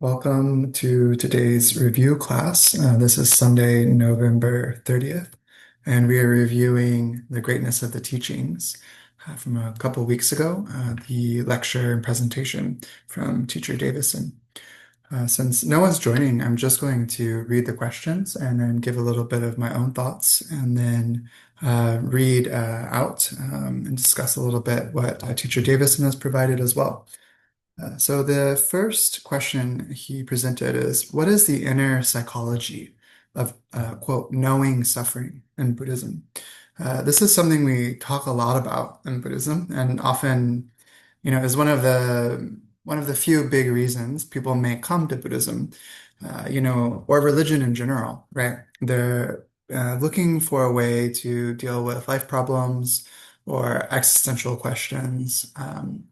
Welcome to today's review class. This is Sunday, November 30th, and we are reviewing The Greatness of the Teachings from a couple weeks ago, the lecture and presentation from Teacher Davison. Since no one's joining, I'm just going to read the questions and then give a little bit of my own thoughts and then read out and discuss a little bit what Teacher Davison has provided as well. So the first question he presented is, what is the inner psychology of, quote, knowing suffering in Buddhism? This is something we talk a lot about in Buddhism, and often, is one of the few big reasons people may come to Buddhism, or religion in general, right? They're looking for a way to deal with life problems or existential questions,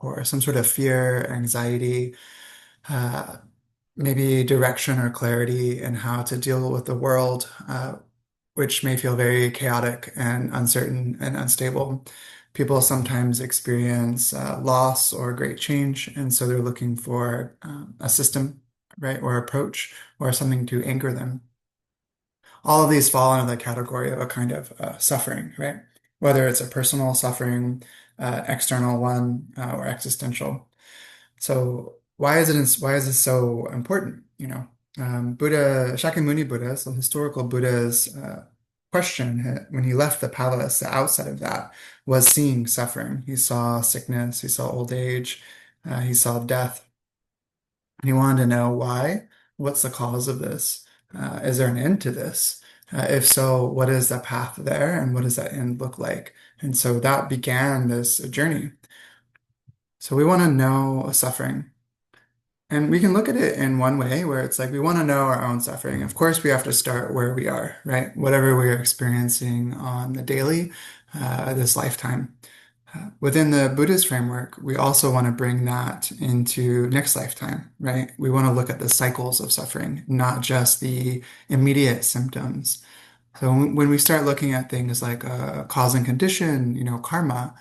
or some sort of fear, anxiety, uh, maybe direction or clarity in how to deal with the world, which may feel very chaotic and uncertain and unstable. People sometimes experience loss or great change, and so they're looking for a system, right, or approach, or something to anchor them. All of these fall into the category of a kind of suffering, right? Whether it's a personal suffering, external one, or existential. So why is this so important? Buddha, Shakyamuni Buddha, so historical Buddha's question when he left the palace, the outside of that was seeing suffering. He saw sickness, he saw old age, he saw death. And he wanted to know why. What's the cause of this? Is there an end to this? If so, what is the path there, and what does that end look like? And so that began this journey. So we want to know suffering. And we can look at it in one way where it's like we want to know our own suffering. Of course, we have to start where we are, right? Whatever we're experiencing on the daily, this lifetime. Within the Buddhist framework, we also want to bring that into next lifetime, right? We want to look at the cycles of suffering, not just the immediate symptoms. So when we start looking at things like cause and condition, karma,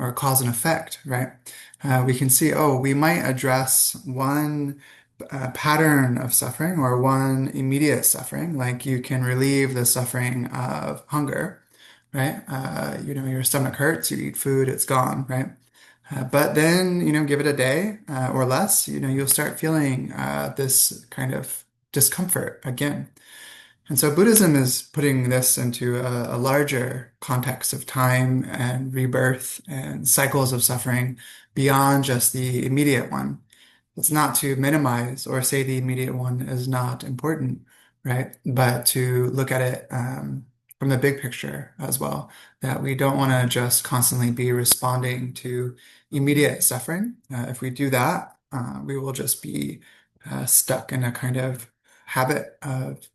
or cause and effect, right? We can see, oh, we might address one pattern of suffering or one immediate suffering, like you can relieve the suffering of hunger, right? Your stomach hurts, you eat food, it's gone, right? But then, give it a day or less, you'll start feeling this kind of discomfort again. And so Buddhism is putting this into a larger context of time and rebirth and cycles of suffering beyond just the immediate one. It's not to minimize or say the immediate one is not important, right? But to look at it from the big picture as well, that we don't want to just constantly be responding to immediate suffering. If we do that, we will just be stuck in a kind of habit of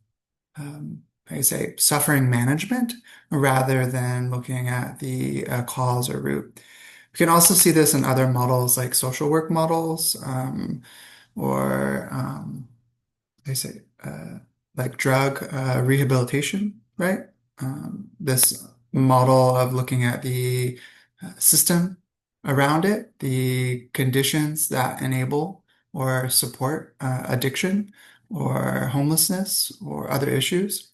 I say suffering management rather than looking at the cause or root. We can also see this in other models like social work models, or I say like drug rehabilitation, right? This model of looking at the system around it, the conditions that enable or support addiction or homelessness or other issues.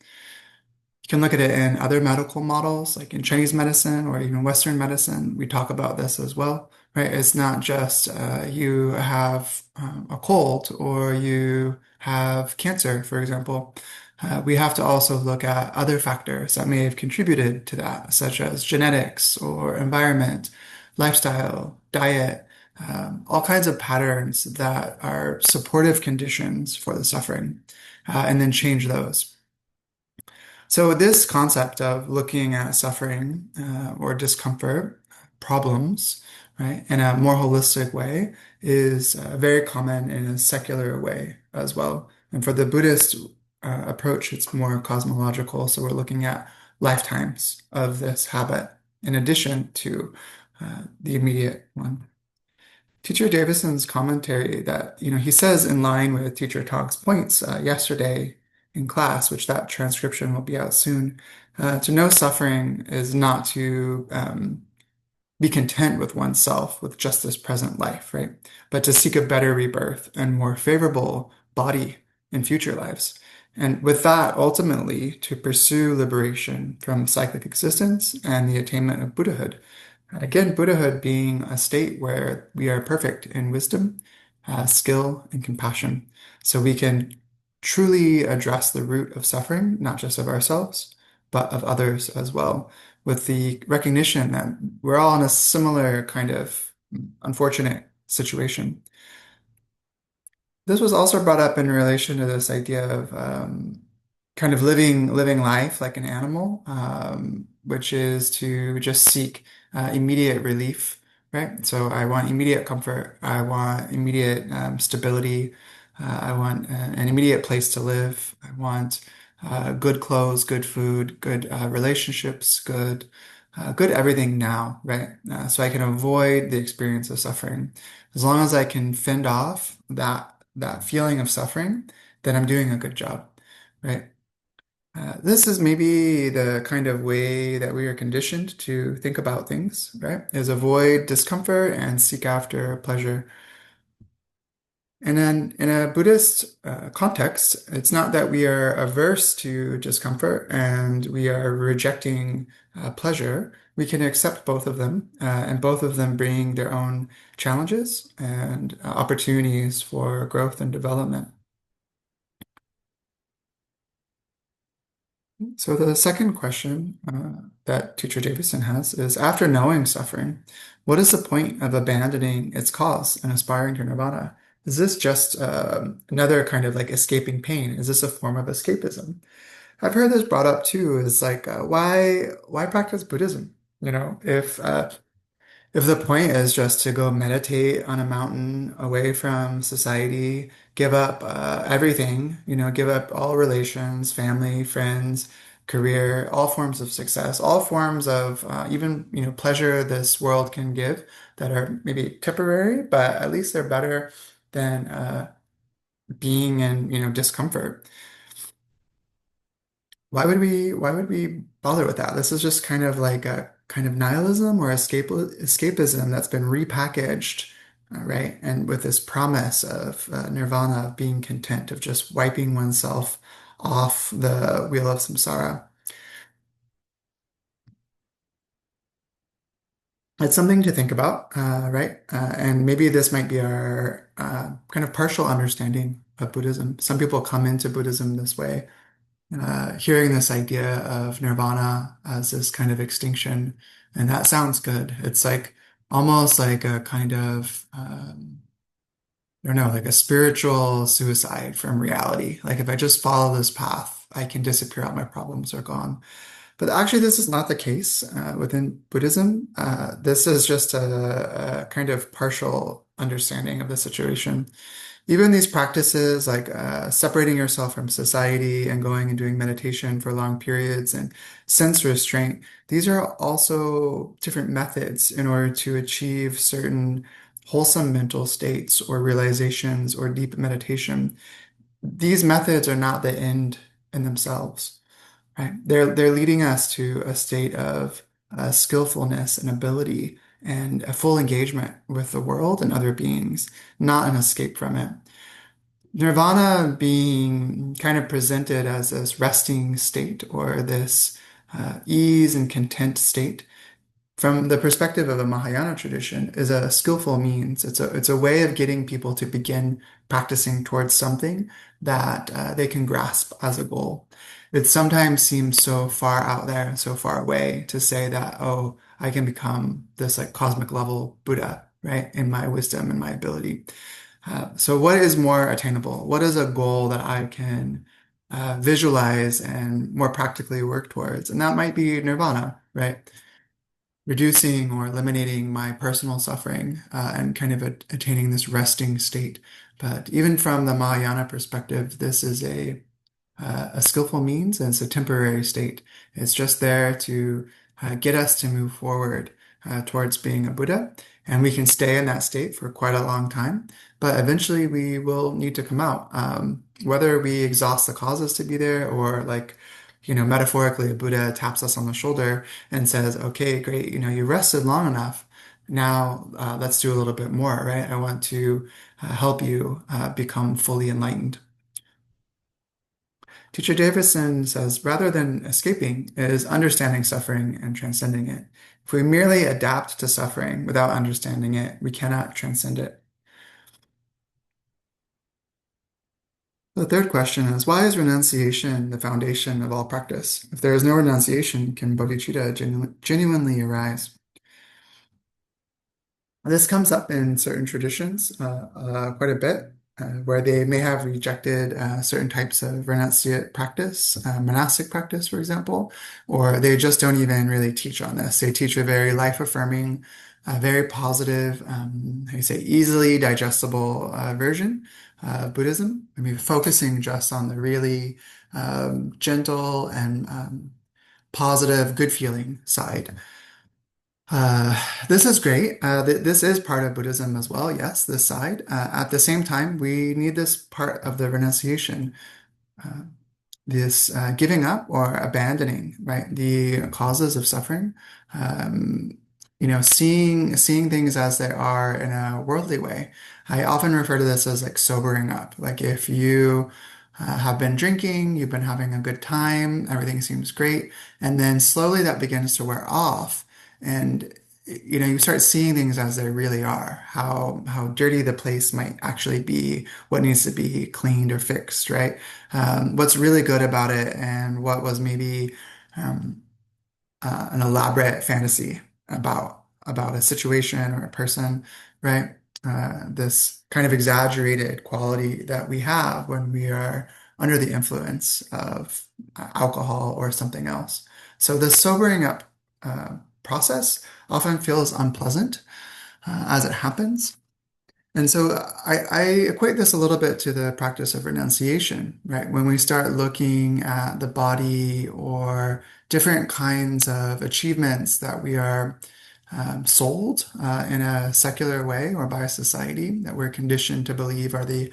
You can look at it in other medical models, like in Chinese medicine or even Western medicine. We talk about this as well, right? It's not just you have a cold or you have cancer, for example. We have to also look at other factors that may have contributed to that, such as genetics or environment, lifestyle, diet, all kinds of patterns that are supportive conditions for the suffering, and then change those. So this concept of looking at suffering or discomfort, problems, right, in a more holistic way is very common in a secular way as well. And for the Buddhist approach, it's more cosmological. So we're looking at lifetimes of this habit in addition to the immediate one. Teacher Davison's commentary that, he says in line with Teacher Talk's points yesterday in class, which that transcription will be out soon, to know suffering is not to be content with oneself, with just this present life, right? But to seek a better rebirth and more favorable body in future lives. And with that, ultimately, to pursue liberation from cyclic existence and the attainment of Buddhahood. Again, Buddhahood being a state where we are perfect in wisdom, skill, and compassion. So we can truly address the root of suffering, not just of ourselves, but of others as well, with the recognition that we're all in a similar kind of unfortunate situation. This was also brought up in relation to this idea of kind of living life like an animal, which is to just seek immediate relief, right? So I want immediate comfort. I want immediate stability. I want an immediate place to live. I want good clothes, good food, good relationships, good everything now, right? So I can avoid the experience of suffering. As long as I can fend off that feeling of suffering, then I'm doing a good job, right? This is maybe the kind of way that we are conditioned to think about things, right? Is avoid discomfort and seek after pleasure. And then in a Buddhist context, it's not that we are averse to discomfort and we are rejecting pleasure. We can accept both of them, and both of them bring their own challenges and opportunities for growth and development. So the second question that Teacher Davison has is, after knowing suffering, what is the point of abandoning its cause and aspiring to nirvana? Is this just another kind of like escaping pain? Is this a form of escapism? I've heard this brought up too, is like, why practice Buddhism? You know, if the point is just to go meditate on a mountain away from society, give up everything, give up all relations, family, friends, career, all forms of success, all forms of even, pleasure this world can give that are maybe temporary, but at least they're better than being in, discomfort. Why would we bother with that? This is just kind of like a kind of nihilism or escapism that's been repackaged, right? And with this promise of nirvana, of being content, of just wiping oneself off the wheel of samsara. It's something to think about, right? And maybe this might be our kind of partial understanding of Buddhism. Some people come into Buddhism this way, hearing this idea of nirvana as this kind of extinction, and that sounds good. It's like almost like a kind of, I don't know, like a spiritual suicide from reality. Like if I just follow this path, I can disappear, all my problems are gone. But actually, this is not the case within Buddhism. This is just a kind of partial understanding of the situation. Even these practices like separating yourself from society and going and doing meditation for long periods and sense restraint, these are also different methods in order to achieve certain wholesome mental states or realizations or deep meditation. These methods are not the end in themselves, right? They're leading us to a state of skillfulness and ability and a full engagement with the world and other beings, not an escape from it. Nirvana being kind of presented as this resting state or this ease and content state from the perspective of a Mahayana tradition is a skillful means. It's a way of getting people to begin practicing towards something that they can grasp as a goal. It sometimes seems so far out there and so far away to say that, oh, I can become this like cosmic level Buddha, right? In my wisdom and my ability. So what is more attainable? What is a goal that I can visualize and more practically work towards? And that might be nirvana, right? Reducing or eliminating my personal suffering and kind of attaining this resting state. But even from the Mahayana perspective, this is a skillful means and it's a temporary state. It's just there to get us to move forward towards being a Buddha. And we can stay in that state for quite a long time, but eventually we will need to come out. Whether we exhaust the causes to be there or like, metaphorically, a Buddha taps us on the shoulder and says, okay, great, you rested long enough. Now, let's do a little bit more, right? I want to help you become fully enlightened. Teacher Davison says, rather than escaping, is understanding suffering and transcending it. If we merely adapt to suffering without understanding it, we cannot transcend it. The third question is, why is renunciation the foundation of all practice? If there is no renunciation, can bodhicitta genuinely arise? This comes up in certain traditions quite a bit, where they may have rejected certain types of renunciate practice, monastic practice, for example, or they just don't even really teach on this. They teach a very life-affirming, very positive, how do you say, easily digestible version of Buddhism. I mean, focusing just on the really gentle and positive, good feeling side. This is great. This is part of Buddhism as well. Yes, this side. At the same time, we need this part of the renunciation, uh, this giving up or abandoning, right, the causes of suffering. Um, seeing things as they are in a worldly way. I often refer to this as like sobering up. Like if you have been drinking, you've been having a good time, everything seems great, and then slowly that begins to wear off, and you start seeing things as they really are, how dirty the place might actually be, what needs to be cleaned or fixed, right? What's really good about it, and what was maybe um, an elaborate fantasy about a situation or a person, right? This kind of exaggerated quality that we have when we are under the influence of alcohol or something else. So the sobering up process often feels unpleasant as it happens. And so I equate this a little bit to the practice of renunciation, right? When we start looking at the body or different kinds of achievements that we are sold in a secular way or by society that we're conditioned to believe are the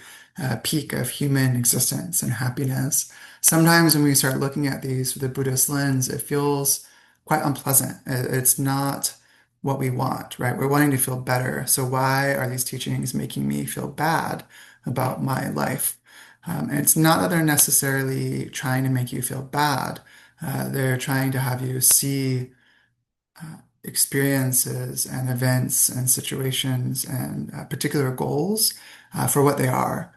peak of human existence and happiness. Sometimes when we start looking at these through the Buddhist lens, it feels quite unpleasant. It's not what we want, right? We're wanting to feel better. So why are these teachings making me feel bad about my life? And it's not that they're necessarily trying to make you feel bad. They're trying to have you see experiences and events and situations and particular goals for what they are,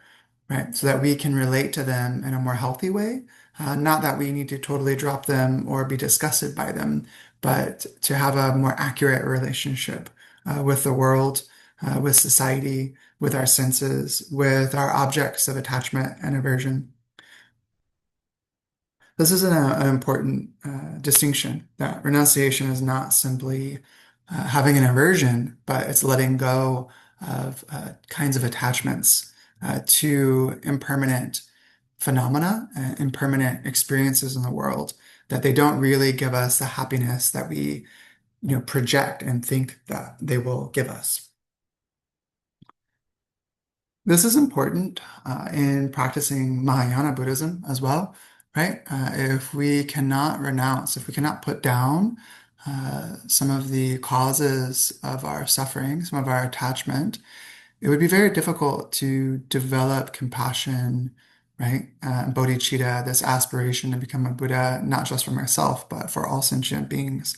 right? So that we can relate to them in a more healthy way. Not that we need to totally drop them or be disgusted by them, but to have a more accurate relationship with the world, with society, with our senses, with our objects of attachment and aversion. This is an important distinction that renunciation is not simply having an aversion, but it's letting go of kinds of attachments to impermanent phenomena and impermanent experiences in the world, that they don't really give us the happiness that we, project and think that they will give us. This is important in practicing Mahayana Buddhism as well, right? If we cannot renounce, if we cannot put down some of the causes of our suffering, some of our attachment, it would be very difficult to develop compassion, right? Bodhicitta, this aspiration to become a Buddha, not just for myself, but for all sentient beings.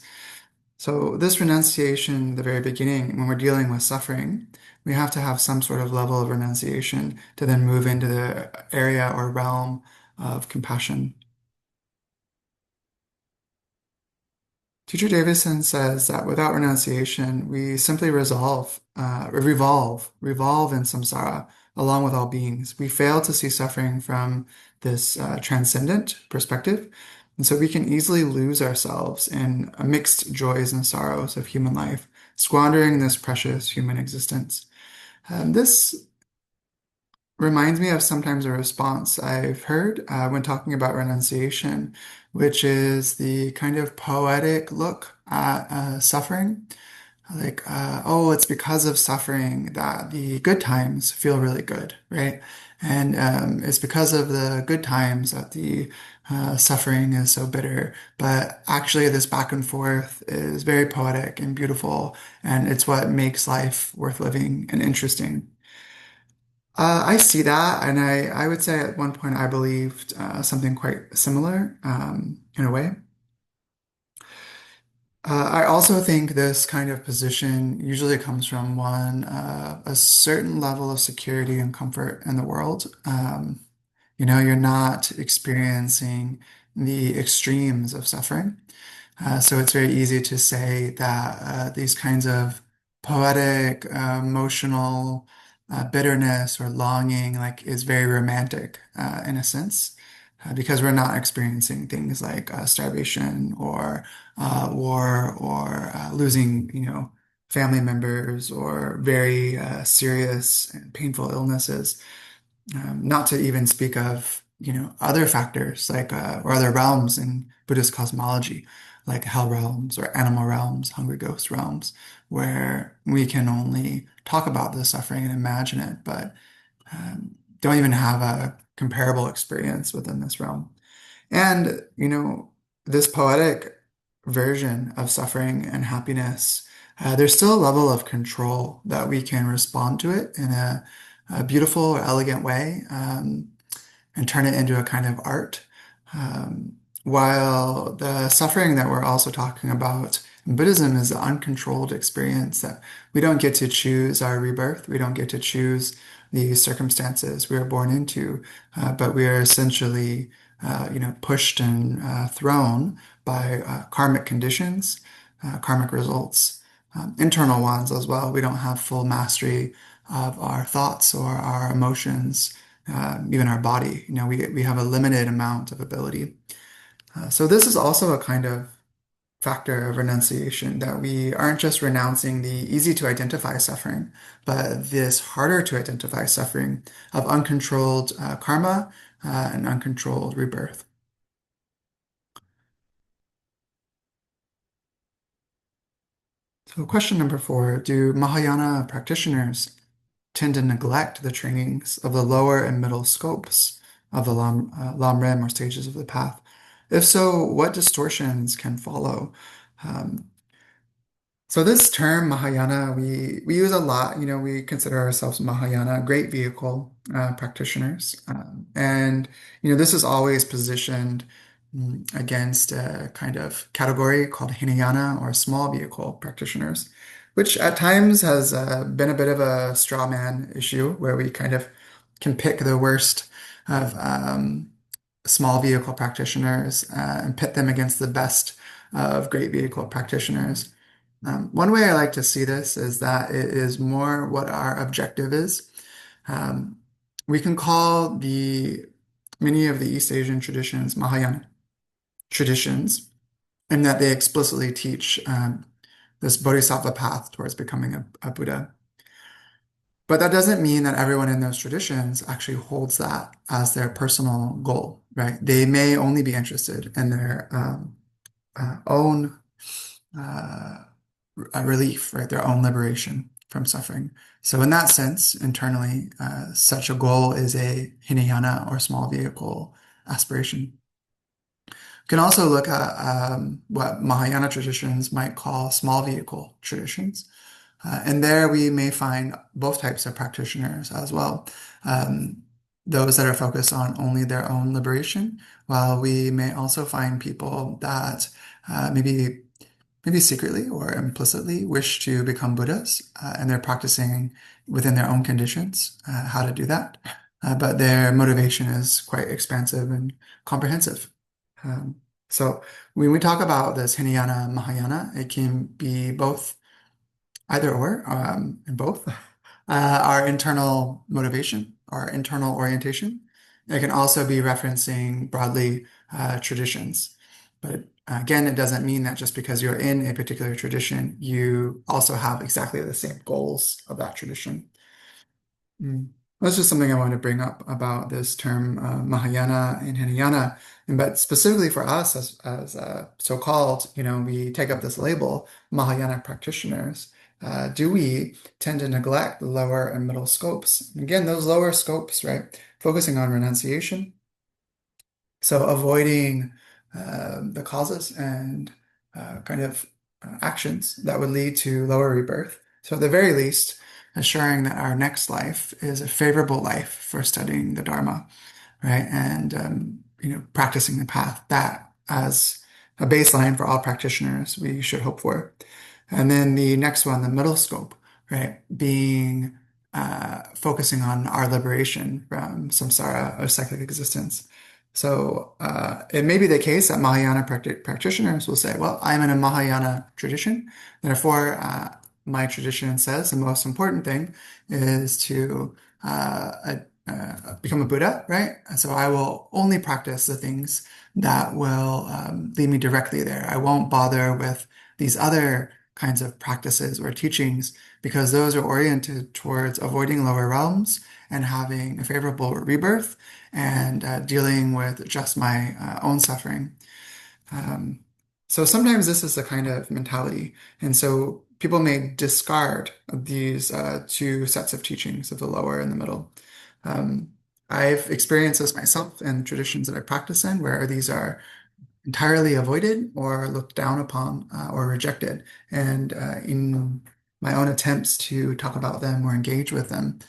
So this renunciation, the very beginning, when we're dealing with suffering, we have to have some sort of level of renunciation to then move into the area or realm of compassion. Teacher Davison says that without renunciation, we simply revolve in samsara along with all beings. We fail to see suffering from this transcendent perspective. And so we can easily lose ourselves in mixed joys and sorrows of human life, squandering this precious human existence. This reminds me of sometimes a response I've heard when talking about renunciation, which is the kind of poetic look at suffering. Like, oh, it's because of suffering that the good times feel really good, right? And it's because of the good times that the suffering is so bitter. But actually, this back and forth is very poetic and beautiful, and it's what makes life worth living and interesting. I see that, and I would say at one point I believed something quite similar in a way. I also think this kind of position usually comes from one, a certain level of security and comfort in the world. You're not experiencing the extremes of suffering. So it's very easy to say that these kinds of poetic, emotional bitterness or longing, like, is very romantic in a sense, because we're not experiencing things like starvation or war or losing, family members or very serious and painful illnesses. Not to even speak of, other factors like or other realms in Buddhist cosmology, like hell realms or animal realms, hungry ghost realms, where we can only talk about the suffering and imagine it, but don't even have a comparable experience within this realm. And, this poetic version of suffering and happiness, there's still a level of control that we can respond to it in a beautiful, elegant way, and turn it into a kind of art. Um, while the suffering that we're also talking about in Buddhism is the uncontrolled experience that we don't get to choose our rebirth. We don't get to choose the circumstances we are born into, but we are essentially, pushed and thrown by karmic conditions, karmic results, internal ones as well. We don't have full mastery of our thoughts or our emotions, even our body. We have a limited amount of ability. So this is also a kind of factor of renunciation, that we aren't just renouncing the easy to identify suffering, but this harder to identify suffering of uncontrolled karma and uncontrolled rebirth. So question number 4, do Mahayana practitioners tend to neglect the trainings of the lower and middle scopes of the Lam Rim, or stages of the path? If so, what distortions can follow? Um, so this term Mahayana, we use a lot. We consider ourselves Mahayana, great vehicle practitioners, and this is always positioned against a kind of category called Hinayana, or small vehicle practitioners, which at times has been a bit of a straw man issue, where we kind of can pick the worst of small vehicle practitioners and pit them against the best of great vehicle practitioners. One way I like to see this is that it is more what our objective is. Um, we can call the many of the East Asian traditions Mahayana traditions, in that they explicitly teach this bodhisattva path towards becoming a Buddha. But that doesn't mean that everyone in those traditions actually holds that as their personal goal, right? They may only be interested in their own uh, relief, right? Their own liberation from suffering. So in that sense, internally, such a goal is a Hinayana, or small vehicle aspiration. You can also look at what Mahayana traditions might call small vehicle traditions. And there we may find both types of practitioners as well. Um, those that are focused on only their own liberation, while we may also find people that maybe secretly or implicitly wish to become Buddhas, and they're practicing within their own conditions how to do that. But their motivation is quite expansive and comprehensive. Um, so when we talk about this Hinayana, Mahayana, it can be both, either or, and both. Our internal motivation, our internal orientation. It can also be referencing broadly traditions. But again, it doesn't mean that just because you're in a particular tradition, you also have exactly the same goals of that tradition. Mm. That's just something I wanted to bring up about this term Mahayana and Hinayana. But specifically for us as so-called, we take up this label, Mahayana practitioners. Do we tend to neglect the lower and middle scopes? Again, those lower scopes, right? Focusing on renunciation, So avoiding the causes and kind of actions that would lead to lower rebirth. So at the very least, assuring that our next life is a favorable life for studying the Dharma, right? And practicing the path that as a baseline for all practitioners we should hope for. And then the next one, the middle scope, right? Being focusing on our liberation from samsara or cyclic existence. So it may be the case that Mahayana practitioners will say, well, I'm in a Mahayana tradition. Therefore, my tradition says the most important thing is to become a Buddha, right? So I will only practice the things that will lead me directly there. I won't bother with these other kinds of practices or teachings because those are oriented towards avoiding lower realms and having a favorable rebirth and dealing with just my own suffering. Um, so sometimes this is the kind of mentality. And so people may discard these two sets of teachings of the lower and the middle. Um, I've experienced this myself in traditions that I practice in, where these are entirely avoided or looked down upon or rejected. And in my own attempts to talk about them or engage with them,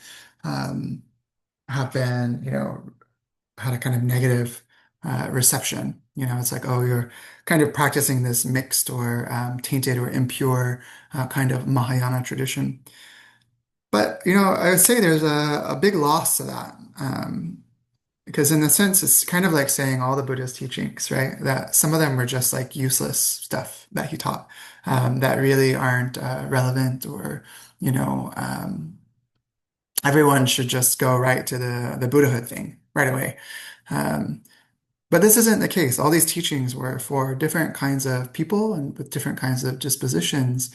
um, have been, had a kind of negative reception. It's like, oh, you're kind of practicing this mixed or tainted or impure kind of Mahayana tradition. But, I would say there's a big loss to that. Because in a sense, it's kind of like saying all the Buddha's teachings, right? That some of them were just like useless stuff that he taught that really aren't relevant or, you know, um, everyone should just go right to the Buddhahood thing right away. Um, but this isn't the case. All these teachings were for different kinds of people and with different kinds of dispositions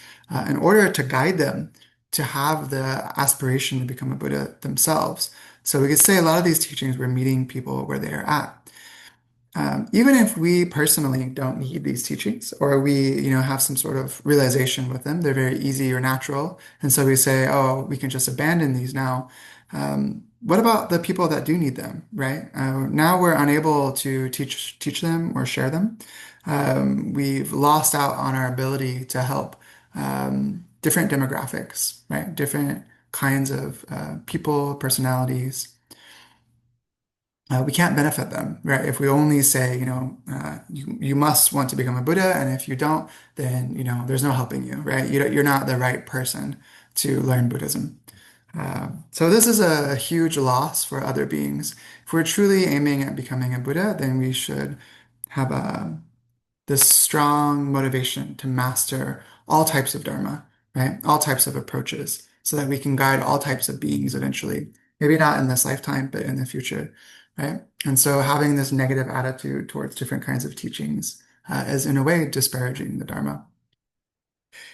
in order to guide them to have the aspiration to become a Buddha themselves. So we could say a lot of these teachings were meeting people where they are at. Even if we personally don't need these teachings or we, have some sort of realization with them, they're very easy or natural. And so we say, oh, we can just abandon these now. What about the people that do need them, right? Now we're unable to teach them or share them. We've lost out on our ability to help different demographics, right? Different kinds of people, personalities. We can't benefit them, right? If we only say, you must want to become a Buddha, and if you don't, then, there's no helping you, right? You're not the right person to learn Buddhism. So this is a huge loss for other beings. If we're truly aiming at becoming a Buddha, then we should have this strong motivation to master all types of Dharma, right? All types of approaches, so that we can guide all types of beings eventually. Maybe not in this lifetime, but in the future, right? And so having this negative attitude towards different kinds of teachings is in a way disparaging the Dharma.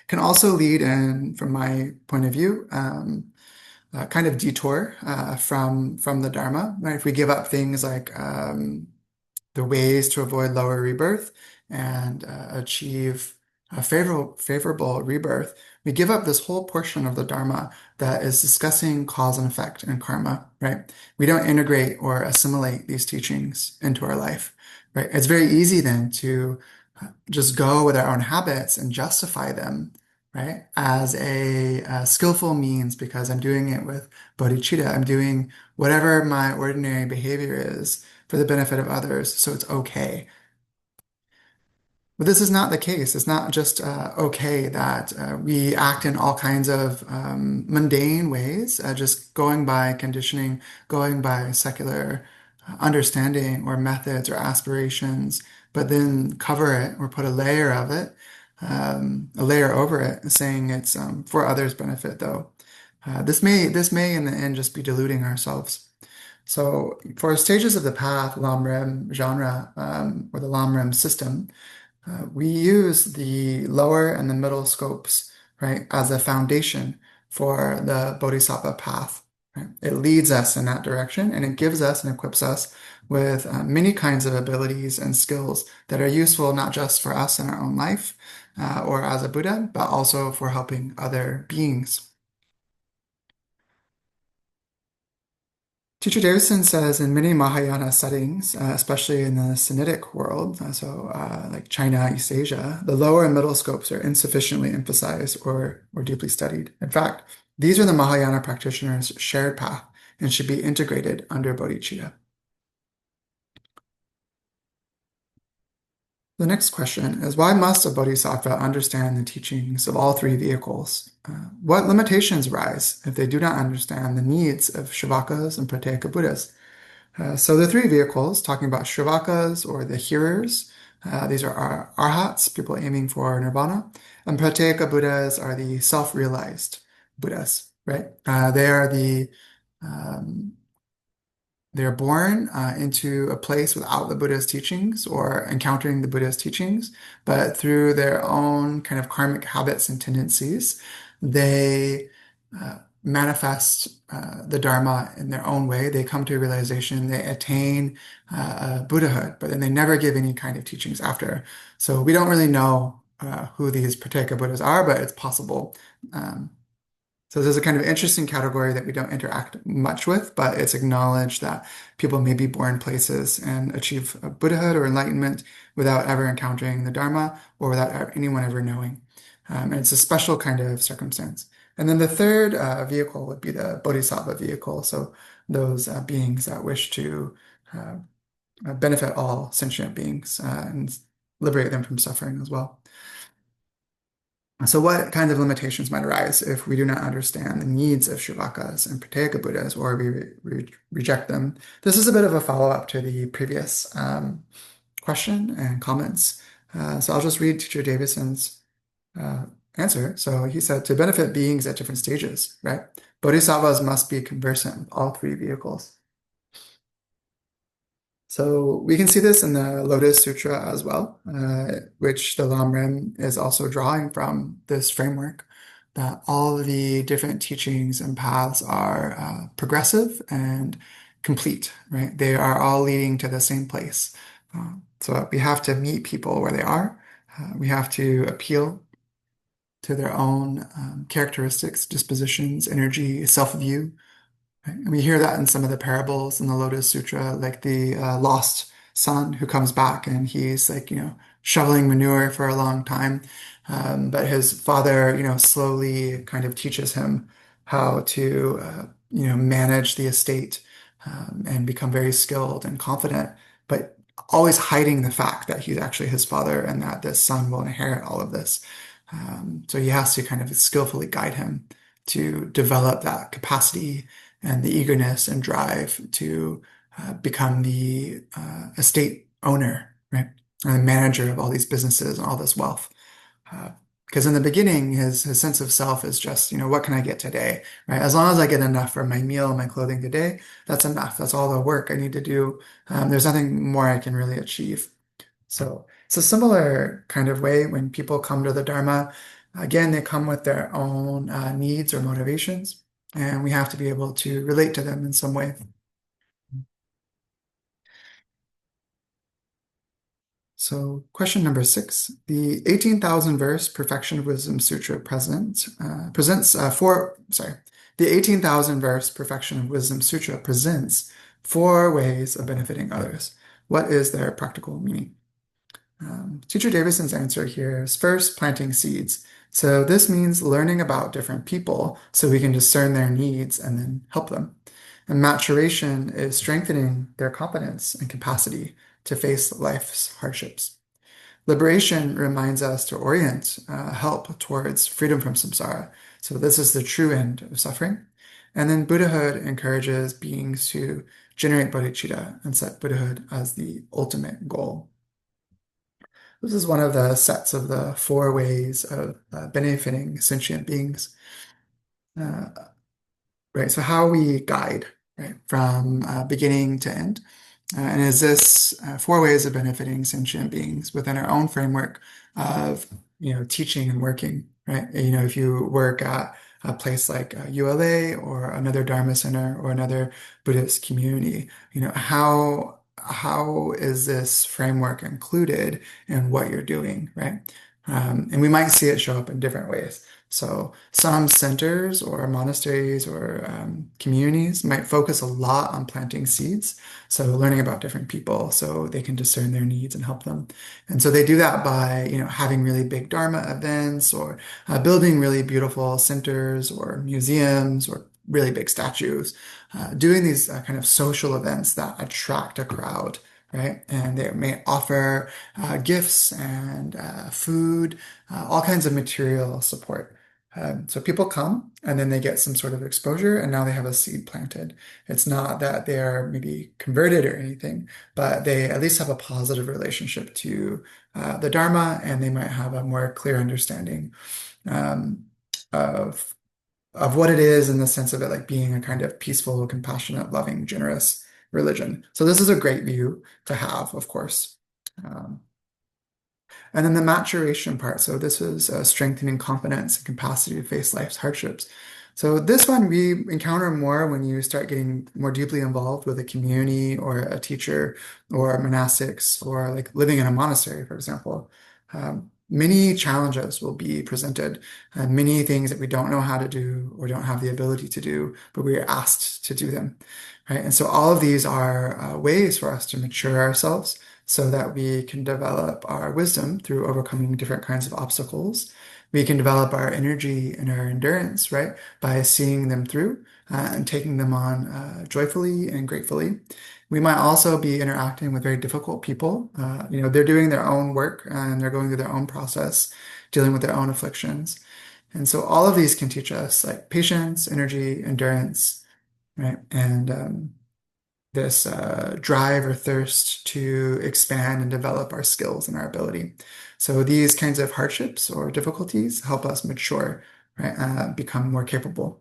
Can also lead in, from my point of view, kind of detour from the Dharma, right? If we give up things like the ways to avoid lower rebirth and achieve a favorable rebirth, we give up this whole portion of the Dharma that is discussing cause and effect and karma, right? We don't integrate or assimilate these teachings into our life, right? It's very easy then to just go with our own habits and justify them, right? As a skillful means because I'm doing it with bodhicitta. I'm doing whatever my ordinary behavior is for the benefit of others, so it's okay. But this is not the case. It's not just okay that we act in all kinds of mundane ways, just going by conditioning, going by secular understanding or methods or aspirations, but then cover it or put a layer of it, a layer over it, saying it's for others' benefit, though. This may in the end just be deluding ourselves. So for stages of the path, Lam-Rim genre, or the Lam-Rim system, we use the lower and the middle scopes, right, as a foundation for the Bodhisattva path. Right? It leads us in that direction and it gives us and equips us with many kinds of abilities and skills that are useful not just for us in our own life or as a Buddha, but also for helping other beings. Teacher Davison says in many Mahayana settings, especially in the Sinitic world, like China, East Asia, the lower and middle scopes are insufficiently emphasized or deeply studied. In fact, these are the Mahayana practitioners' shared path and should be integrated under bodhicitta. The next question is, why must a bodhisattva understand the teachings of all three vehicles? What limitations arise if they do not understand the needs of Shavakas and Pratyeka Buddhas? So the three vehicles, talking about Shravakas or the hearers, these are arhats, people aiming for nirvana, and Pratyeka Buddhas are the self-realized Buddhas, right? They are um, they're born into a place without the Buddha's teachings or encountering the Buddha's teachings, but through their own kind of karmic habits and tendencies, they manifest the Dharma in their own way. They come to a realization, they attain Buddhahood, but then they never give any kind of teachings after. So we don't really know who these Pratyeka Buddhas are, but it's possible. Um, so there's a kind of interesting category that we don't interact much with, but it's acknowledged that people may be born places and achieve Buddhahood or enlightenment without ever encountering the Dharma or without anyone ever knowing. And it's a special kind of circumstance. And then the third vehicle would be the Bodhisattva vehicle. So those beings that wish to uh, benefit all sentient beings and liberate them from suffering as well. So what kind of limitations might arise if we do not understand the needs of Shravakas and Pratyeka Buddhas, or we reject them? This is a bit of a follow-up to the previous question and comments. So I'll just read Teacher Davison's uh, answer. So he said, to benefit beings at different stages, right? Bodhisattvas must be conversant with all three vehicles. So we can see this in the Lotus Sutra as well, which the Lamrim is also drawing from this framework, that all of the different teachings and paths are progressive and complete, right? They are all leading to the same place. So we have to meet people where they are. We have to appeal to their own characteristics, dispositions, energy, self-view. Right? And we hear that in some of the parables in the Lotus Sutra, like the lost son who comes back and he's like, shoveling manure for a long time. But his father, slowly kind of teaches him how to, manage the estate and become very skilled and confident, but always hiding the fact that he's actually his father and that this son will inherit all of this. So he has to kind of skillfully guide him to develop that capacity and the eagerness and drive to become the estate owner, right? And the manager of all these businesses and all this wealth. Because in the beginning, his sense of self is just, what can I get today, right? As long as I get enough for my meal and my clothing today, that's enough. That's all the work I need to do. There's nothing more I can really achieve. So it's a similar kind of way when people come to the Dharma. Again, they come with their own needs or motivations, and we have to be able to relate to them in some way. So, question number 6. The 18,000 verse Perfection of Wisdom Sutra presents the 18,000 verse Perfection of Wisdom Sutra presents four ways of benefiting others. What is their practical meaning? Teacher Davison's answer here is first, planting seeds. So this means learning about different people so we can discern their needs and then help them. And maturation is strengthening their competence and capacity to face life's hardships. Liberation reminds us to orient help towards freedom from samsara. So this is the true end of suffering. And then Buddhahood encourages beings to generate bodhicitta and set Buddhahood as the ultimate goal. This is one of the sets of the four ways of benefiting sentient beings. Uh, right, so how we guide, right, from beginning to end. And is this four ways of benefiting sentient beings within our own framework of, teaching and working, right? If you work at a place like ULA or another Dharma center or another Buddhist community, how is this framework included in what you're doing, right? And we might see it show up in different ways. So some centers or monasteries or communities might focus a lot on planting seeds. So learning about different people so they can discern their needs and help them. And so they do that by, having really big Dharma events or building really beautiful centers or museums or really big statues, doing these kind of social events that attract a crowd, right? And they may offer gifts and food, all kinds of material support. So people come and then they get some sort of exposure and now they have a seed planted. It's not that they're maybe converted or anything, but they at least have a positive relationship to the Dharma and they might have a more clear understanding um, of what it is in the sense of it like being a kind of peaceful, compassionate, loving, generous religion. So this is a great view to have, of course. Um, and then the maturation part. So this is strengthening confidence and capacity to face life's hardships. So this one we encounter more when you start getting more deeply involved with a community or a teacher or monastics or like living in a monastery, for example. Many challenges will be presented, many things that we don't know how to do or don't have the ability to do, but we are asked to do them, right? And so all of these are ways for us to mature ourselves so that we can develop our wisdom through overcoming different kinds of obstacles. We can develop our energy and our endurance, right, by seeing them through and taking them on joyfully and gratefully. We might also be interacting with very difficult people. They're doing their own work and they're going through their own process, dealing with their own afflictions. And so all of these can teach us like patience, energy, endurance, right? And this drive or thirst to expand and develop our skills and our ability. So these kinds of hardships or difficulties help us mature, right? Become more capable.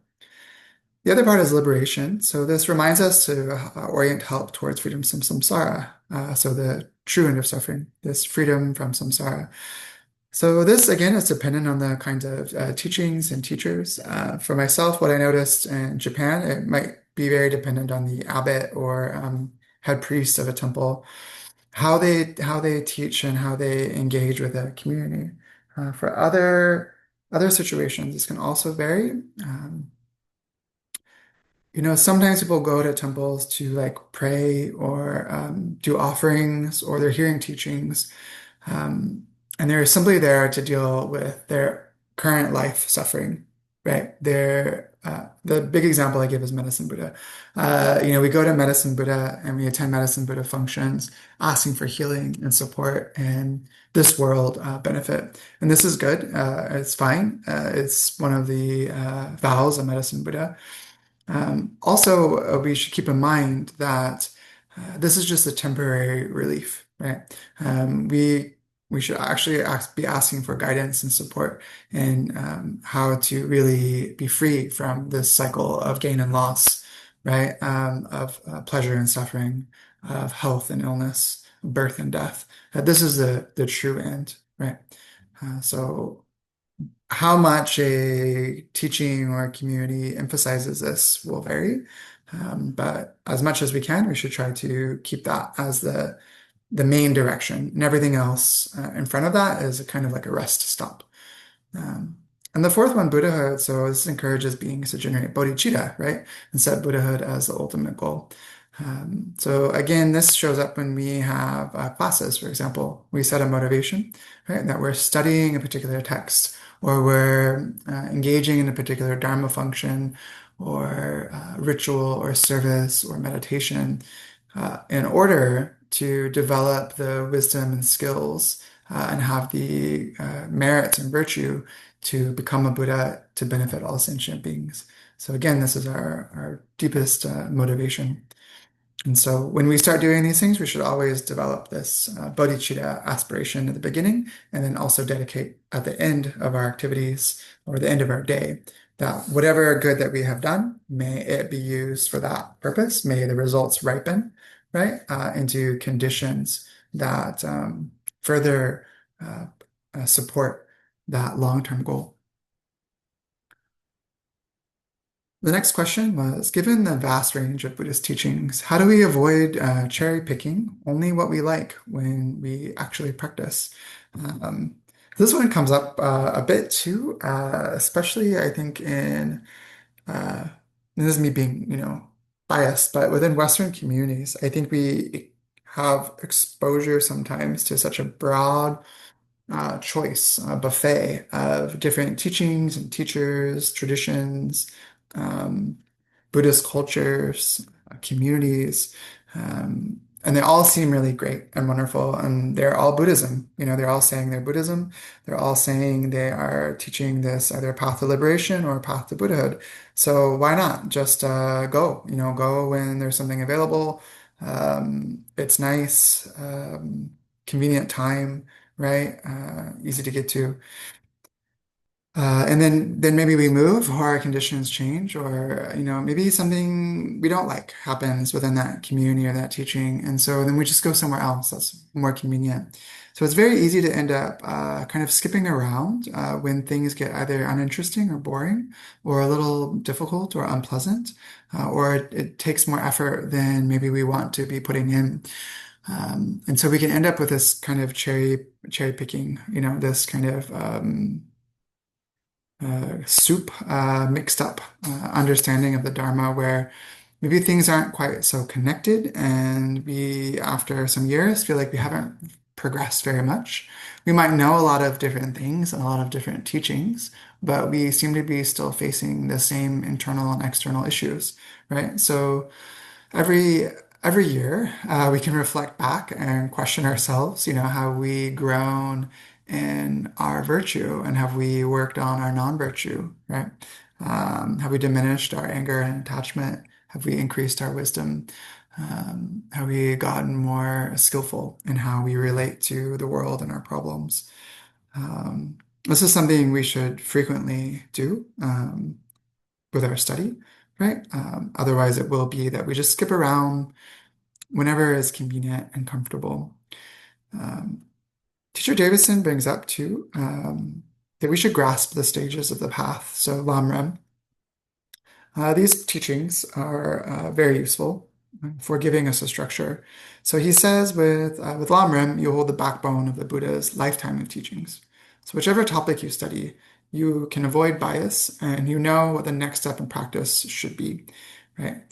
The other part is liberation. So this reminds us to orient help towards freedom from samsara. So the true end of suffering, this freedom from samsara. So this again is dependent on the kinds of teachings and teachers. For myself, what I noticed in Japan, it might be very dependent on the abbot or head priest of a temple, how they teach and how they engage with the community. For other situations, this can also vary. Sometimes people go to temples to like pray or do offerings or they're hearing teachings. Um, and they're simply there to deal with their current life suffering, right? The big example I give is Medicine Buddha. We go to Medicine Buddha and we attend Medicine Buddha functions, asking for healing and support and this world benefit. And this is good. It's fine. It's one of the vows of Medicine Buddha. Also, we should keep in mind that this is just a temporary relief, right? We should actually be asking for guidance and support in how to really be free from this cycle of gain and loss, right? Of pleasure and suffering, of health and illness, birth and death. This is the true end, right? So how much a teaching or a community emphasizes this will vary. But as much as we can, we should try to keep that as the main direction. And everything else in front of that is a kind of like a rest stop. Um, and the fourth one, Buddhahood. So this encourages beings to generate bodhicitta, right? And set Buddhahood as the ultimate goal. So again, this shows up when we have classes, for example. We set a motivation, right? That we're studying a particular text or we're engaging in a particular Dharma function or ritual or service or meditation in order to develop the wisdom and skills and have the merit and virtue to become a Buddha to benefit all sentient beings. So again, this is our deepest motivation. And so when we start doing these things, we should always develop this bodhicitta aspiration at the beginning and then also dedicate at the end of our activities or the end of our day that whatever good that we have done, may it be used for that purpose. May the results ripen, right, into conditions that further uh, support that long-term goal. The next question was, given the vast range of Buddhist teachings, how do we avoid cherry picking only what we like when we actually practice? Um, This one comes up a bit too, especially I think and this is me being, biased, but within Western communities, I think we have exposure sometimes to such a broad choice, a buffet of different teachings and teachers, traditions, um, Buddhist cultures, communities, and they all seem really great and wonderful. And they're all Buddhism. They're all saying they're Buddhism. They're all saying they are teaching this either path to liberation or path to Buddhahood. So why not just go? Go when there's something available. It's nice, convenient time, right? Easy to get to. And then maybe we move, or our conditions change, or maybe something we don't like happens within that community or that teaching, and so then we just go somewhere else that's more convenient. So it's very easy to end up kind of skipping around when things get either uninteresting or boring, or a little difficult or unpleasant, or it takes more effort than maybe we want to be putting in. And so we can end up with this kind of cherry picking, this kind of soup mixed up understanding of the Dharma where maybe things aren't quite so connected and we, after some years, feel like we haven't progressed very much. We might know a lot of different things and a lot of different teachings, but we seem to be still facing the same internal and external issues, right? So every every year, we can reflect back and question ourselves, have we grown in our virtue and have we worked on our non-virtue, right? Have we diminished our anger and attachment? Have we increased our wisdom? Have we gotten more skillful in how we relate to the world and our problems? This is something we should frequently do. With our study, right? Otherwise, it will be that we just skip around whenever is convenient and comfortable. Um, Teacher Davison brings up too that we should grasp the stages of the path. So Lamrim, these teachings are very useful for giving us a structure. So he says with Lamrim, you hold the backbone of the Buddha's lifetime of teachings. So whichever topic you study, you can avoid bias and you know what the next step in practice should be, right?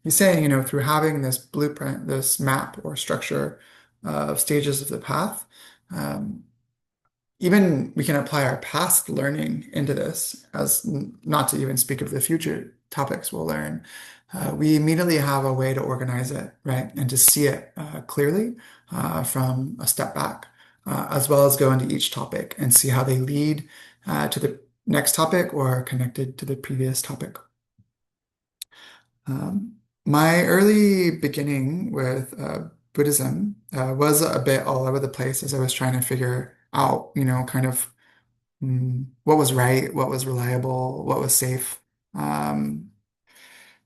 He's saying, through having this blueprint, this map or structure of stages of the path, um, even we can apply our past learning into this, as not to even speak of the future topics we'll learn. We immediately have a way to organize it, right? And to see it clearly from a step back, as well as go into each topic and see how they lead to the next topic or are connected to the previous topic. My early beginning with Buddhism was a bit all over the place as I was trying to figure out, kind of what was right, what was reliable, what was safe. Um,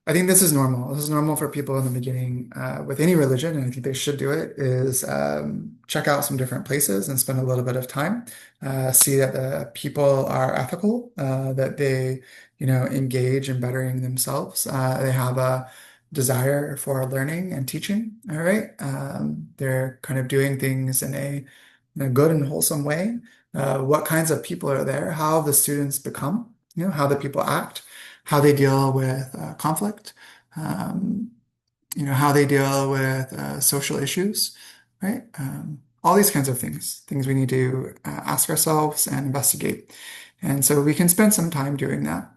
I think this is normal. This is normal for people in the beginning with any religion, and I think they should do it, is check out some different places and spend a little bit of time, see that the people are ethical, that they, engage in bettering themselves. They have a desire for learning and teaching, all right? They're kind of doing things in a good and wholesome way. What kinds of people are there? How the students become, how the people act, how they deal with conflict, um, how they deal with social issues, right? All these kinds of things we need to ask ourselves and investigate. And so we can spend some time doing that.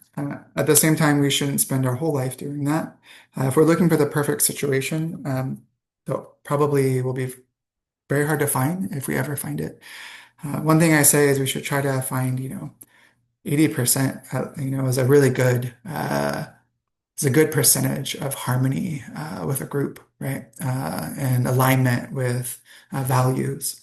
At the same time, we shouldn't spend our whole life doing that. If we're looking for the perfect situation, that probably will be very hard to find if we ever find it. One thing I say is we should try to find, 80%, is a really good, is a good percentage of harmony with a group, right? And alignment with values.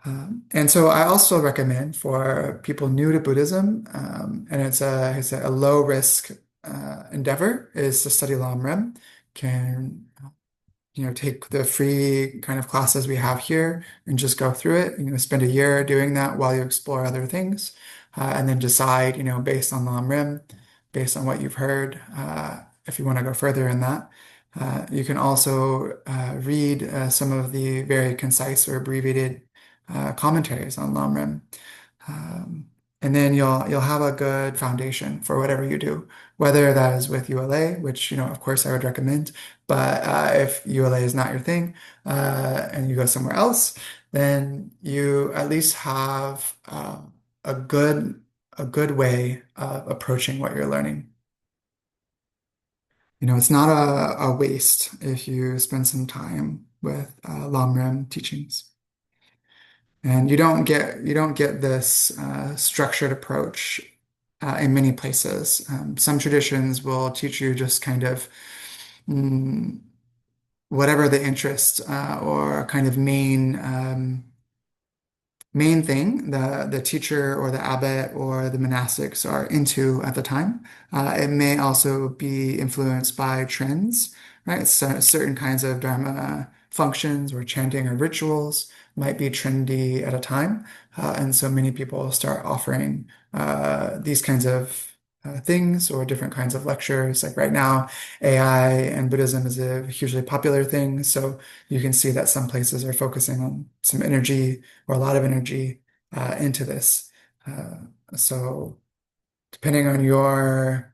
And so I also recommend for people new to Buddhism, and it's a low risk endeavor, is to study Lam Can take the free kind of classes we have here and just go through it. Spend a year doing that while you explore other things, and then decide, based on Lam Rim, based on what you've heard, if you want to go further in that. You can also read some of the very concise or abbreviated commentaries on Lamrim. Um, and then you'll have a good foundation for whatever you do, whether that is with ULA, which, of course I would recommend. But if ULA is not your thing, and you go somewhere else, then you at least have a good a good way of approaching what you're learning. It's not a waste if you spend some time with Lamrim teachings. And you don't get this structured approach in many places. Some traditions will teach you just kind of mm, whatever the interest or kind of main thing the teacher or the abbot or the monastics are into at the time. It may also be influenced by trends, right? So certain kinds of Dharma functions or chanting or rituals might be trendy at a time. And so many people start offering these kinds of things or different kinds of lectures. Like right now, AI and Buddhism is a hugely popular thing. So you can see that some places are focusing on some energy or a lot of energy into this. Uh, so depending on your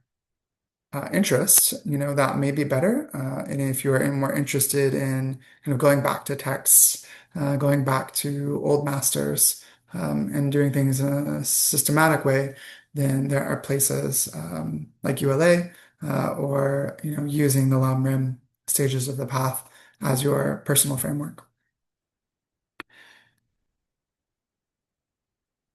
interest, that may be better. And if you're more interested in kind of going back to texts, going back to old masters, and doing things in a systematic way, then there are places like ULA, or using the Lam stages of the path as your personal framework.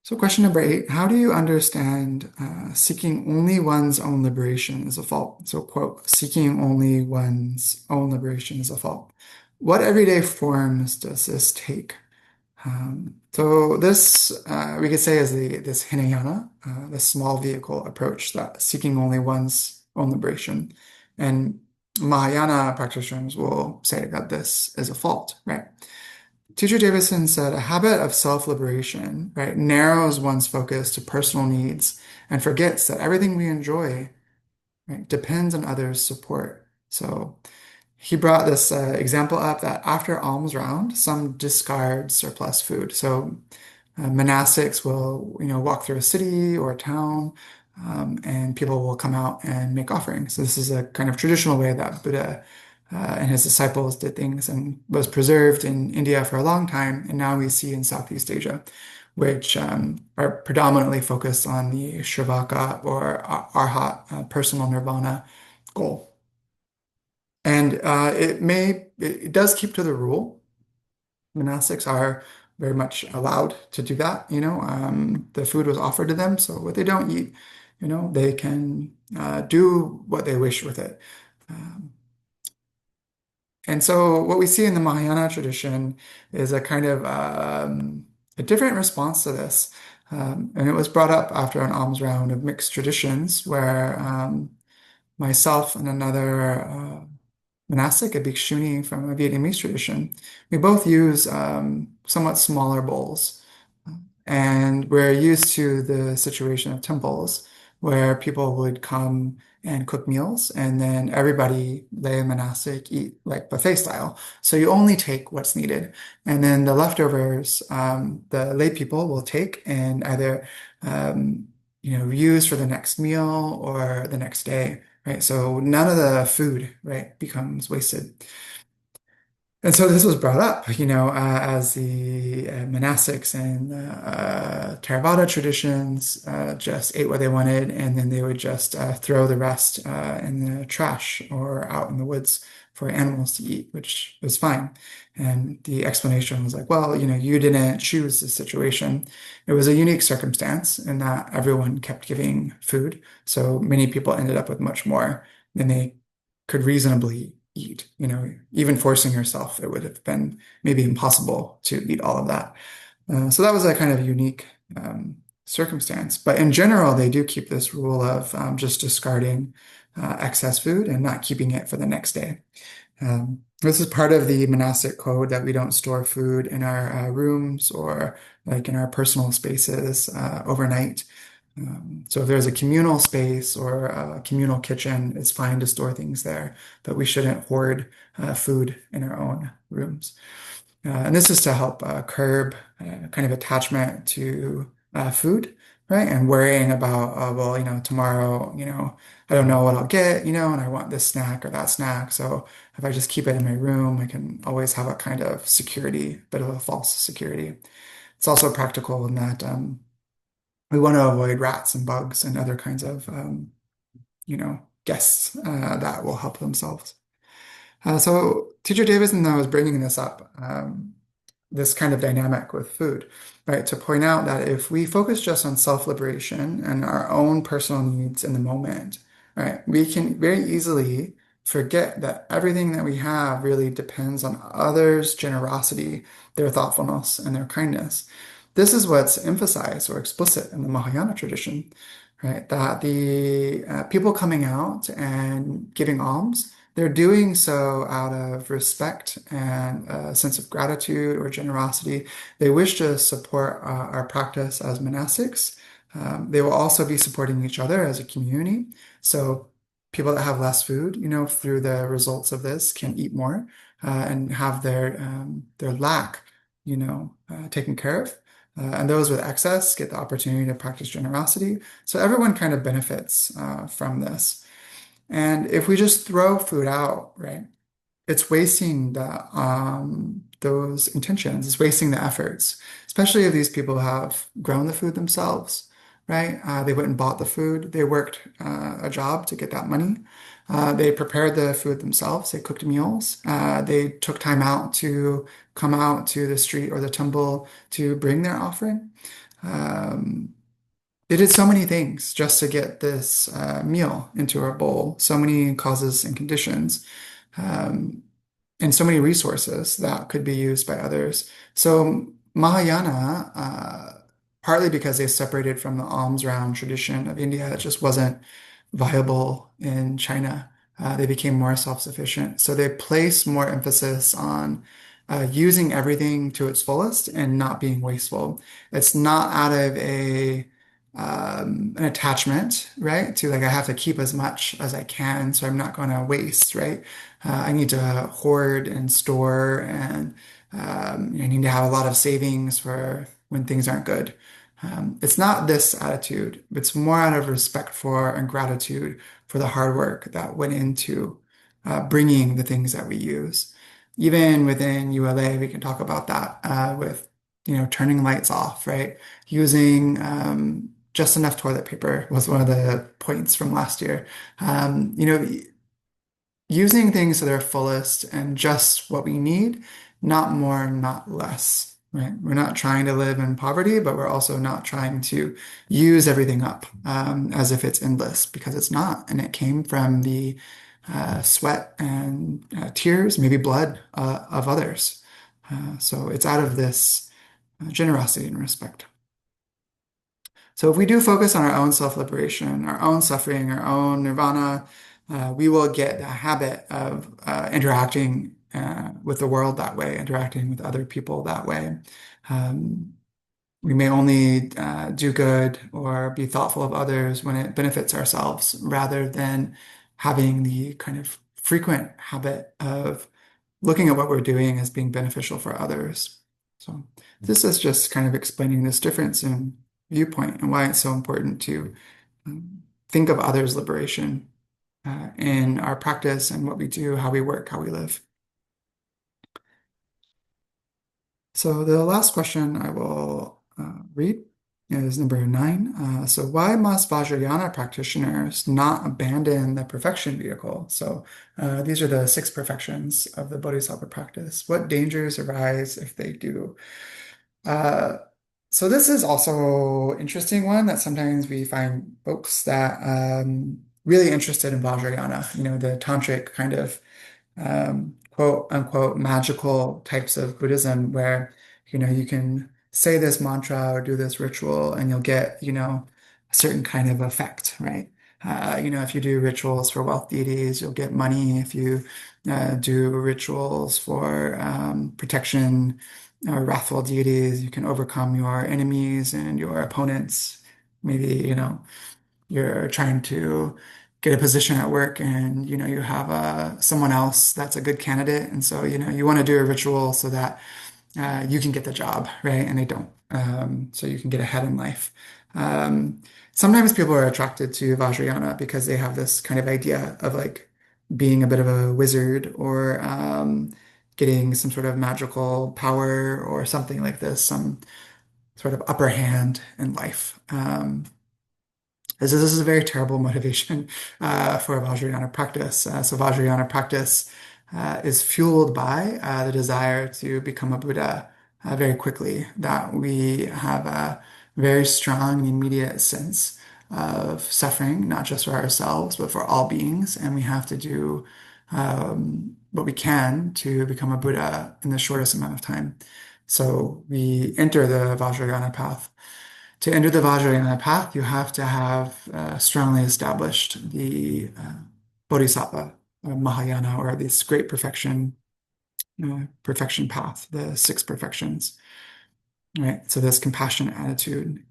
So, question number 8, how do you understand seeking only one's own liberation is a fault? So, quote, seeking only one's own liberation is a fault. What everyday forms does this take? So this we could say is this Hinayana, the small vehicle approach, that seeking only one's own liberation. And Mahayana practitioners will say that this is a fault, right? Teacher Davison said a habit of self-liberation, right, narrows one's focus to personal needs and forgets that everything we enjoy, right, depends on others' support. So he brought this example up that after alms round, some discard surplus food. So monastics will, walk through a city or a town, and people will come out and make offerings. So this is a kind of traditional way that Buddha and his disciples did things and was preserved in India for a long time. And now we see in Southeast Asia, which are predominantly focused on the Shravaka or Arhat, personal nirvana goal. And it does keep to the rule. Monastics are very much allowed to do that. The food was offered to them, so what they don't eat, they can do what they wish with it. Um, and so what we see in the Mahayana tradition is a kind of a different response to this. And it was brought up after an alms round of mixed traditions where myself and another monastic, a bhikshuni from a Vietnamese tradition, we both use somewhat smaller bowls. And we're used to the situation of temples where people would come and cook meals, and then everybody, lay and monastic, eat like buffet style. So you only take what's needed. And then the leftovers, the lay people will take and either use for the next meal or the next day, right? So none of the food, right, becomes wasted. And so this was brought up, as the monastics and Theravada traditions just ate what they wanted, and then they would just throw the rest in the trash or out in the woods for animals to eat, which was fine. And the explanation was like, well, you didn't choose the situation. It was a unique circumstance in that everyone kept giving food. So many people ended up with much more than they could reasonably eat. Even forcing yourself, it would have been maybe impossible to eat all of that. So that was a kind of unique circumstance. But in general, they do keep this rule of just discarding excess food and not keeping it for the next day. This is part of the monastic code that we don't store food in our rooms or like in our personal spaces overnight. So if there's a communal space or a communal kitchen, it's fine to store things there, but we shouldn't hoard food in our own rooms. And this is to help curb kind of attachment to food, right? And worrying about, well, tomorrow, I don't know what I'll get, and I want this snack or that snack. So if I just keep it in my room, I can always have a kind of security, bit of a false security. It's also practical in that we want to avoid rats and bugs and other kinds of, guests that will help themselves. So Teacher Davison, though, is bringing this up, this kind of dynamic with food, right? To point out that if we focus just on self-liberation and our own personal needs in the moment, right, we can very easily forget that everything that we have really depends on others' generosity, their thoughtfulness, and their kindness. This is what's emphasized or explicit in the Mahayana tradition, right? That the people coming out and giving alms, they're doing so out of respect and a sense of gratitude or generosity. They wish to support our practice as monastics. They will also be supporting each other as a community. So people that have less food, through the results of this can eat more and have their lack, taken care of. And those with excess get the opportunity to practice generosity. So everyone kind of benefits from this. And if we just throw food out, right, it's wasting those intentions, it's wasting the efforts, especially if these people have grown the food themselves, right? They went and bought the food, they worked a job to get that money. They prepared the food themselves, they cooked meals, they took time out to come out to the street or the temple to bring their offering. Um, they did so many things just to get this meal into our bowl, so many causes and conditions, um, and so many resources that could be used by others. So Mahayana, partly because they separated from the alms round tradition of India, it just wasn't viable in China. They became more self-sufficient. So they place more emphasis on using everything to its fullest and not being wasteful. It's not out of an attachment, right? To like, I have to keep as much as I can, so I'm not going to waste, right? I need to hoard and store, and I need to have a lot of savings for when things aren't good. It's not this attitude. It's more out of respect for and gratitude for the hard work that went into bringing the things that we use. Even within ULA, we can talk about that with, turning lights off, right? Using just enough toilet paper was one of the points from last year. Using things to their fullest and just what we need, not more, not less, right? We're not trying to live in poverty, but we're also not trying to use everything up as if it's endless because it's not. And it came from the sweat and tears, maybe blood of others. So it's out of this generosity and respect. So if we do focus on our own self-liberation, our own suffering, our own nirvana, we will get a habit of interacting with the world that way, interacting with other people that way. Um, we may only do good or be thoughtful of others when it benefits ourselves, rather than having the kind of frequent habit of looking at what we're doing as being beneficial for others. So this is just kind of explaining this difference in viewpoint and why it's so important to think of others' liberation in our practice and what we do, how we work, how we live. So the last question I will read is number 9. So why must Vajrayana practitioners not abandon the perfection vehicle? So these are the 6 perfections of the Bodhisattva practice. What dangers arise if they do? Uh, so this is also interesting one that sometimes we find folks that really interested in Vajrayana, the tantric kind of quote unquote magical types of Buddhism where, you can say this mantra or do this ritual and you'll get, a certain kind of effect, right? If you do rituals for wealth deities, you'll get money. If you do rituals for protection or wrathful deities, you can overcome your enemies and your opponents. Maybe, you're trying to get a position at work and you have someone else that's a good candidate, and so you want to do a ritual so that you can get the job, right? And they don't. So you can get ahead in life. Um, Sometimes people are attracted to Vajrayana because they have this kind of idea of like being a bit of a wizard or getting some sort of magical power or something like this, some sort of upper hand in life. This is a very terrible motivation for Vajrayana practice. So Vajrayana practice is fueled by the desire to become a Buddha very quickly, that we have a very strong and immediate sense of suffering, not just for ourselves, but for all beings. And we have to do what we can to become a Buddha in the shortest amount of time. So we enter the Vajrayana path. To enter the Vajrayana path, you have to have strongly established the Bodhisattva, Mahayana, or this great perfection path, the six perfections, right? So this compassionate attitude.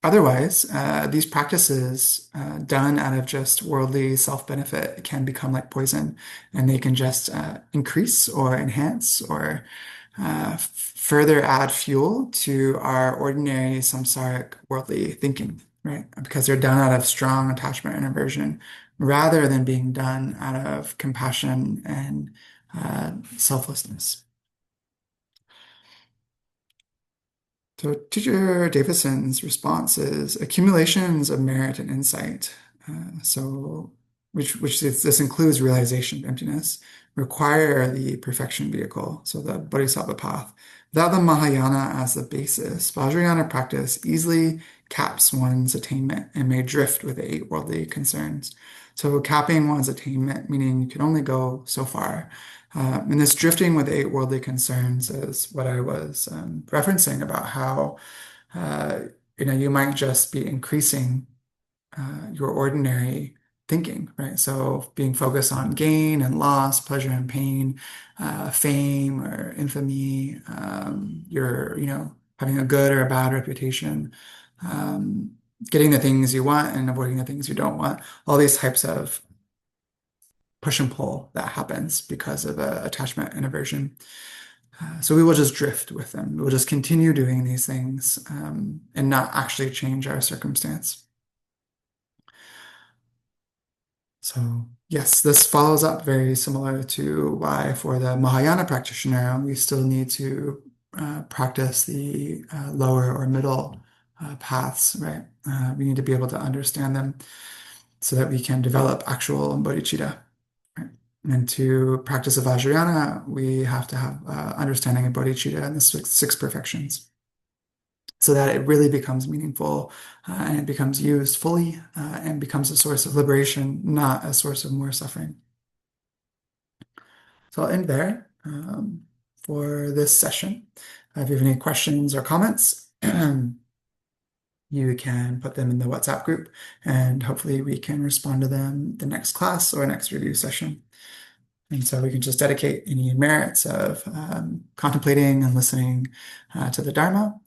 Otherwise, these practices done out of just worldly self-benefit can become like poison, and they can just increase or enhance or further add fuel to our ordinary samsaric worldly thinking, right? Because they're done out of strong attachment and aversion rather than being done out of compassion and selflessness. So Teacher Davison's response is accumulations of merit and insight. So which this includes realization of emptiness, require the perfection vehicle, so the Bodhisattva path. Without the Mahayana as the basis, Vajrayana practice easily caps one's attainment and may drift with the eight worldly concerns. So capping one's attainment, meaning you can only go so far. And this drifting with eight worldly concerns is what I was referencing about how uh, you might just be increasing your ordinary thinking, right? So being focused on gain and loss, pleasure and pain, fame or infamy, having a good or a bad reputation, getting the things you want and avoiding the things you don't want. All these types of push and pull that happens because of attachment and aversion. So we will just drift with them. We'll just continue doing these things and not actually change our circumstance. So yes, this follows up very similar to why for the Mahayana practitioner, we still need to practice the lower or middle paths, right? We need to be able to understand them so that we can develop actual bodhicitta. Right? And to practice a Vajrayana, we have to have understanding of bodhicitta and the six perfections so that it really becomes meaningful and it becomes used fully and becomes a source of liberation, not a source of more suffering. So I'll end there for this session. If you have any questions or comments, you can put them in the WhatsApp group, and hopefully we can respond to them the next class or next review session. And so we can just dedicate any merits of contemplating and listening to the Dharma,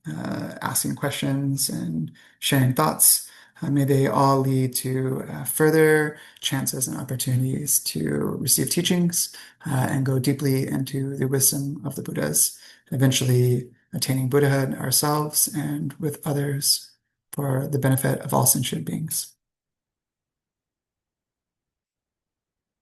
asking questions and sharing thoughts. May they all lead to further chances and opportunities to receive teachings and go deeply into the wisdom of the Buddhas, eventually attaining Buddhahood ourselves and with others for the benefit of all sentient beings.